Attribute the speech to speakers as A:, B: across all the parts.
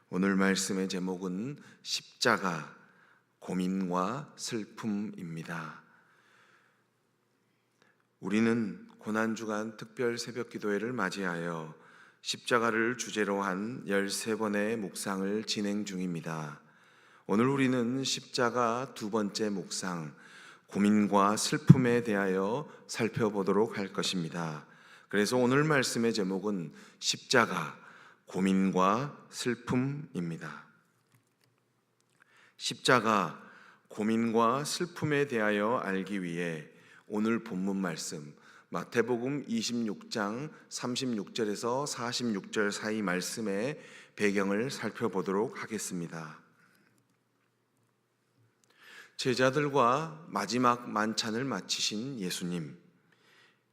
A: 오늘 말씀의 제목은 십자가, 고민과 슬픔입니다. 우리는 고난주간 특별 새벽 기도회를 맞이하여 십자가를 주제로 한 13번의 묵상을 진행 중입니다. 오늘 우리는 십자가 두 번째 묵상, 고민과 슬픔에 대하여 살펴보도록 할 것입니다. 그래서 오늘 말씀의 제목은 십자가, 고민과 슬픔입니다. 십자가, 고민과 슬픔에 대하여 알기 위해 오늘 본문 말씀 마태복음 26장 36절에서 46절 사이 말씀의 배경을 살펴보도록 하겠습니다. 제자들과 마지막 만찬을 마치신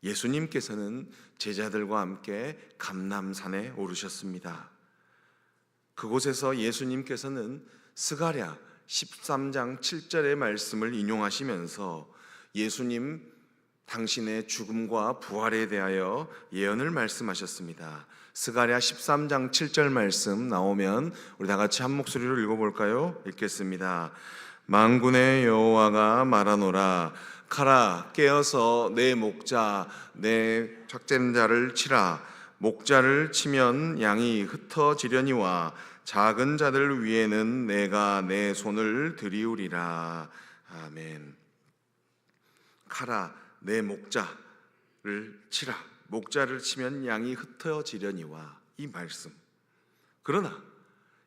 A: 예수님께서는 제자들과 함께 감람산에 오르셨습니다. 그곳에서 예수님께서는 스가랴 13장 7절의 말씀을 인용하시면서 예수님 당신의 죽음과 부활에 대하여 예언을 말씀하셨습니다. 스가랴 13장 7절 말씀 나오면 우리 다 같이 한 목소리로 읽어볼까요? 읽겠습니다. 만군의 여호와가 말하노라, 가라, 깨어서 내 목자 내 삭된 자를 치라. 목자를 치면 양이 흩어지려니와 작은 자들 위에는 내가 내 손을 들이우리라. 아멘. 가라, 내 목자를 치라. 목자를 치면 양이 흩어지려니와, 이 말씀. 그러나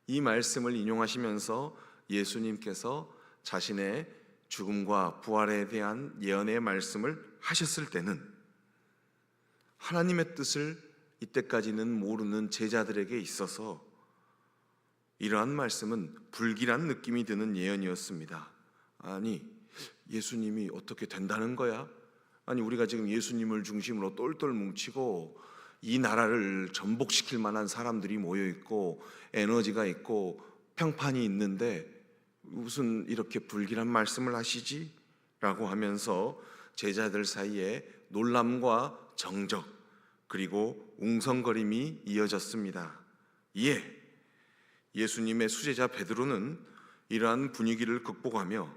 A: 이 말씀을 인용하시면서 예수님께서 자신의 죽음과 부활에 대한 예언의 말씀을 하셨을 때는 하나님의 뜻을 이때까지는 모르는 제자들에게 있어서 이러한 말씀은 불길한 느낌이 드는 예언이었습니다. 아니, 예수님이 어떻게 된다는 거야? 아니, 우리가 지금 예수님을 중심으로 똘똘 뭉치고 이 나라를 전복시킬 만한 사람들이 모여있고 에너지가 있고 평판이 있는데 무슨 이렇게 불길한 말씀을 하시지? 라고 하면서 제자들 사이에 놀람과 정적 그리고 웅성거림이 이어졌습니다. 이에 예수님의 수제자 베드로는 이러한 분위기를 극복하며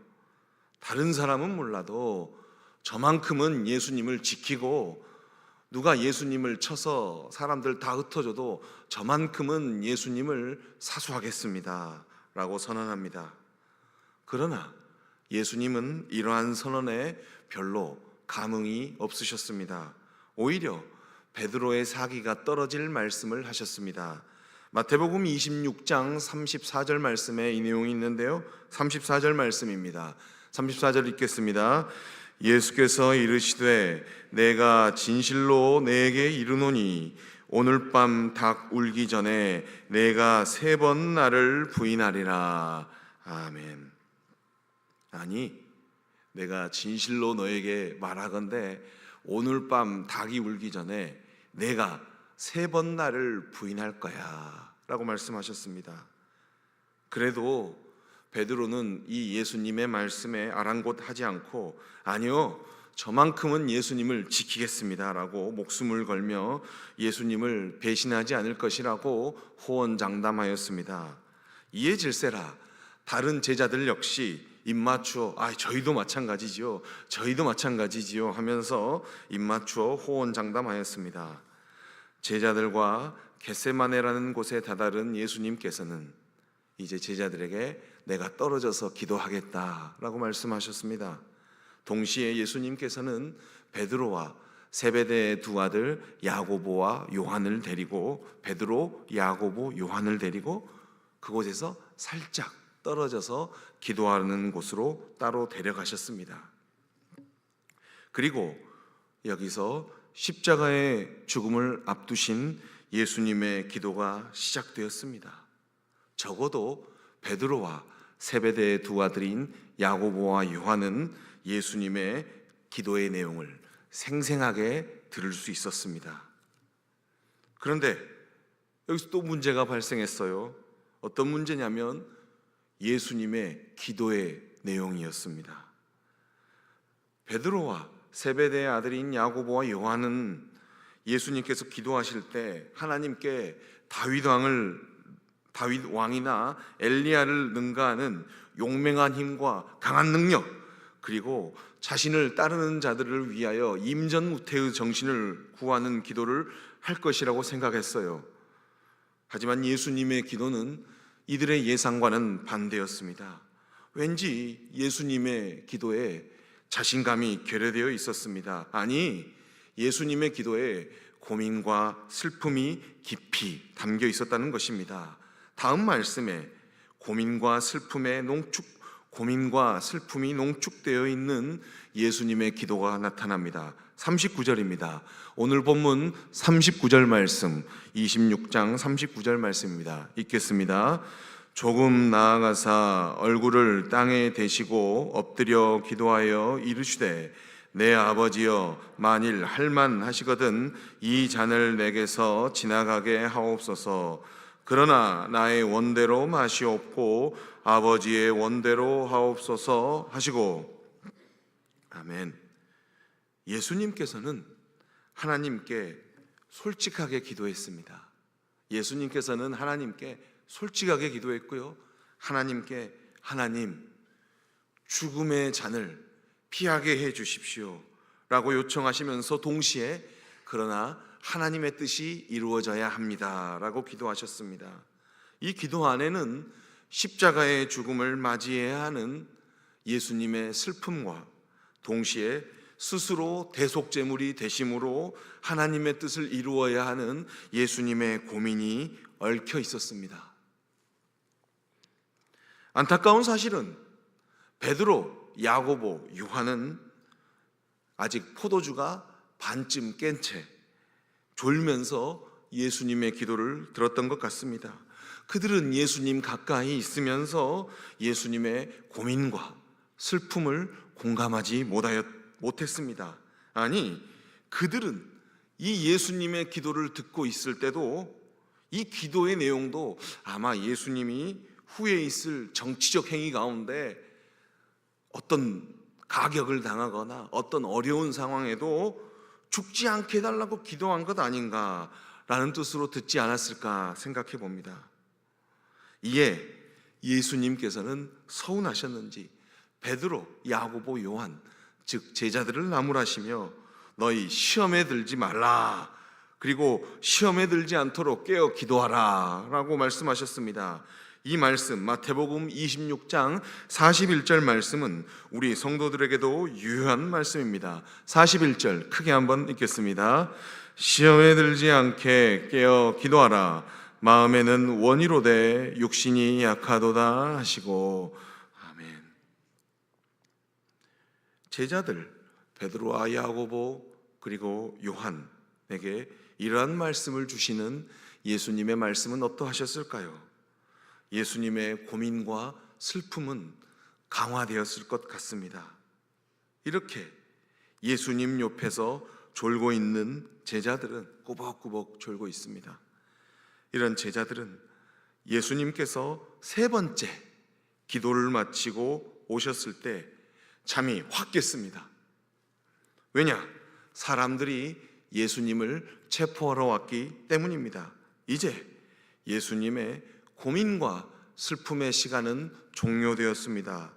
A: 다른 사람은 몰라도 저만큼은 예수님을 지키고 누가 예수님을 쳐서 사람들 다 흩어져도 저만큼은 예수님을 사수하겠습니다 라고 선언합니다. 그러나 예수님은 이러한 선언에 별로 감흥이 없으셨습니다. 오히려 베드로의 사기가 떨어질 말씀을 하셨습니다. 마태복음 26장 34절 말씀에 이 내용이 있는데요, 34절 말씀입니다. 34절 읽겠습니다. 예수께서 이르시되 내가 진실로 내게 이르노니 오늘 밤 닭 울기 전에 내가 3번 나를 부인하리라. 아멘. 아니, 내가 진실로 너에게 말하건대 오늘 밤 닭이 울기 전에 내가 3번 나를 부인할 거야 라고 말씀하셨습니다. 그래도 베드로는 이 예수님의 말씀에 아랑곳하지 않고 아니요, 저만큼은 예수님을 지키겠습니다 라고 목숨을 걸며 예수님을 배신하지 않을 것이라고 호언장담하였습니다. 이에 질세라 다른 제자들 역시 입맞추어 저희도 마찬가지지요 하면서 입맞추어 호언장담하였습니다. 제자들과 겟세마네라는 곳에 다다른 예수님께서는 이제 제자들에게 내가 떨어져서 기도하겠다라고 말씀하셨습니다. 동시에 예수님께서는 베드로와 세베대의 두 아들 야고보와 요한을 데리고 베드로, 야고보, 요한을 데리고 그곳에서 살짝 떨어져서 기도하는 곳으로 따로 데려가셨습니다. 그리고 여기서 십자가의 죽음을 앞두신 예수님의 기도가 시작되었습니다. 적어도 베드로와 세베대의 두 아들인 야고보와 요한은 예수님의 기도의 내용을 생생하게 들을 수 있었습니다. 그런데 여기서 또 문제가 발생했어요. 어떤 문제냐면 예수님의 기도의 내용이었습니다. 베드로와 세베대의 아들인 야고보와 요한은 예수님께서 기도하실 때 하나님께 다윗 왕을 다윗 왕이나 엘리야를 능가하는 용맹한 힘과 강한 능력, 그리고 자신을 따르는 자들을 위하여 임전무태의 정신을 구하는 기도를 할 것이라고 생각했어요. 하지만 예수님의 기도는 이들의 예상과는 반대였습니다. 왠지 예수님의 기도에 자신감이 결여되어 있었습니다. 아니, 예수님의 기도에 고민과 슬픔이 깊이 담겨 있었다는 것입니다. 다음 말씀에 고민과 슬픔이 농축되어 있는 예수님의 기도가 나타납니다. 39절입니다. 오늘 본문 39절 말씀, 26장 39절 말씀입니다. 읽겠습니다. 조금 나아가사 얼굴을 땅에 대시고 엎드려 기도하여 이르시되 내 아버지여, 만일 할만하시거든 이 잔을 내게서 지나가게 하옵소서. 그러나 나의 원대로 마시옵고 아버지의 원대로 하옵소서 하시고. 아멘. 예수님께서는 하나님께 솔직하게 기도했습니다. 예수님께서는 하나님께 솔직하게 기도했고요, 하나님께 하나님, 죽음의 잔을 피하게 해 주십시오 라고 요청하시면서 동시에 그러나 하나님의 뜻이 이루어져야 합니다 라고 기도하셨습니다. 이 기도 안에는 십자가의 죽음을 맞이해야 하는 예수님의 슬픔과 동시에 스스로 대속제물이 되심으로 하나님의 뜻을 이루어야 하는 예수님의 고민이 얽혀 있었습니다. 안타까운 사실은 베드로, 야고보, 요한은 아직 포도주가 반쯤 깬 채 졸면서 예수님의 기도를 들었던 것 같습니다. 그들은 예수님 가까이 있으면서 예수님의 고민과 슬픔을 공감하지 못했습니다. 아니, 그들은 이 예수님의 기도를 듣고 있을 때도 이 기도의 내용도 아마 예수님이 후에 있을 정치적 행위 가운데 어떤 가격을 당하거나 어떤 어려운 상황에도 죽지 않게 해달라고 기도한 것 아닌가라는 뜻으로 듣지 않았을까 생각해 봅니다. 이에 예수님께서는 서운하셨는지 베드로, 야고보, 요한, 즉 제자들을 나무라시며 너희 시험에 들지 말라, 그리고 시험에 들지 않도록 깨어 기도하라 라고 말씀하셨습니다. 이 말씀, 마태복음 26장 41절 말씀은 우리 성도들에게도 유효한 말씀입니다. 41절 크게 한번 읽겠습니다. 시험에 들지 않게 깨어 기도하라. 마음에는 원이로되 육신이 약하도다 하시고. 아멘. 제자들 베드로와 야고보 그리고 요한에게 이러한 말씀을 주시는 예수님의 말씀은 어떠하셨을까요? 예수님의 고민과 슬픔은 강화되었을 것 같습니다. 이렇게 예수님 옆에서 졸고 있는 제자들은 꾸벅꾸벅 졸고 있습니다. 이런 제자들은 예수님께서 세 번째 기도를 마치고 오셨을 때 잠이 확 깼습니다. 왜냐? 사람들이 예수님을 체포하러 왔기 때문입니다. 이제 예수님의 고민과 슬픔의 시간은 종료되었습니다.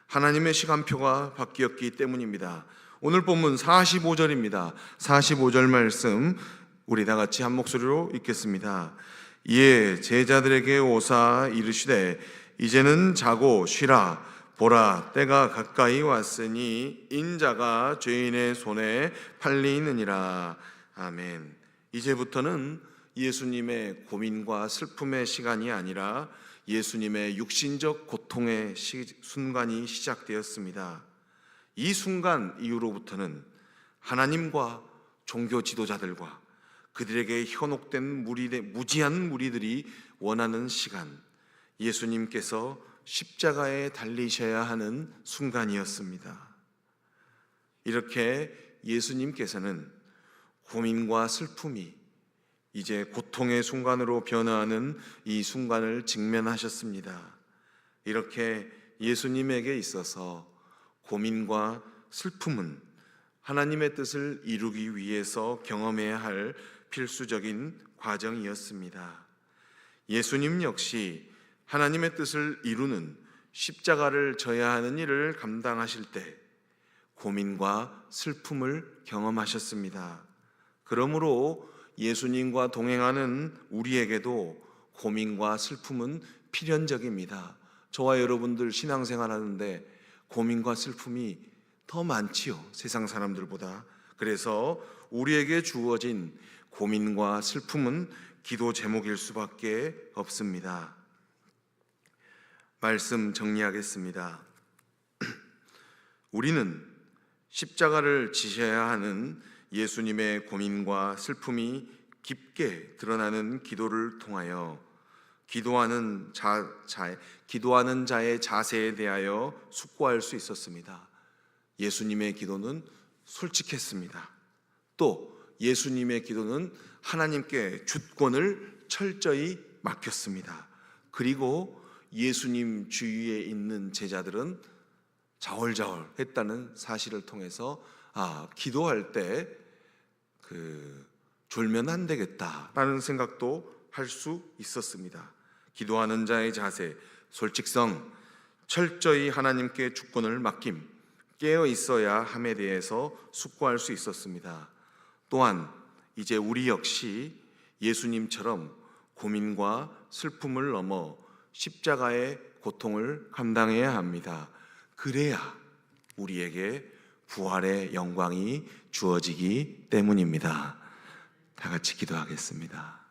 A: 하나님의 시간표가 바뀌었기 때문입니다. 오늘 본문 45절입니다. 45절 말씀 우리 다 같이 한 목소리로 읽겠습니다. 이에 제자들에게 오사 이르시되 이제는 자고 쉬라. 보라, 때가 가까이 왔으니 인자가 죄인의 손에 팔리느니라. 아멘. 이제부터는 예수님의 고민과 슬픔의 시간이 아니라 예수님의 육신적 고통의 순간이 시작되었습니다. 이 순간 이후로부터는 하나님과 종교 지도자들과 그들에게 현혹된 무지한 무리들이 원하는 시간, 예수님께서 십자가에 달리셔야 하는 순간이었습니다. 이렇게 예수님께서는 고민과 슬픔이 이제 고통의 순간으로 변화하는 이 순간을 직면하셨습니다. 이렇게 예수님에게 있어서 고민과 슬픔은 하나님의 뜻을 이루기 위해서 경험해야 할 필수적인 과정이었습니다. 예수님 역시 하나님의 뜻을 이루는 십자가를 져야 하는 일을 감당하실 때 고민과 슬픔을 경험하셨습니다. 그러므로 예수님과 동행하는 우리에게도 고민과 슬픔은 필연적입니다. 저와 여러분들 신앙생활 하는데 고민과 슬픔이 더 많지요, 세상 사람들보다. 그래서 우리에게 주어진 고민과 슬픔은 기도 제목일 수밖에 없습니다. 말씀 정리하겠습니다. 우리는 십자가를 지셔야 하는 예수님의 고민과 슬픔이 깊게 드러나는 기도를 통하여 기도하는 자의 자세에 대하여 숙고할 수 있었습니다. 예수님의 기도는 솔직했습니다. 또 예수님의 기도는 하나님께 주권을 철저히 맡겼습니다. 그리고 예수님 주위에 있는 제자들은 자월자월 했다는 사실을 통해서 기도할 때 졸면 안 되겠다라는 생각도 할 수 있었습니다. 기도하는 자의 자세, 솔직성, 철저히 하나님께 주권을 맡김, 깨어 있어야 함에 대해서 숙고할 수 있었습니다. 또한 이제 우리 역시 예수님처럼 고민과 슬픔을 넘어 십자가의 고통을 감당해야 합니다. 그래야 우리에게 부활의 영광이 주어지기 때문입니다. 다 같이 기도하겠습니다.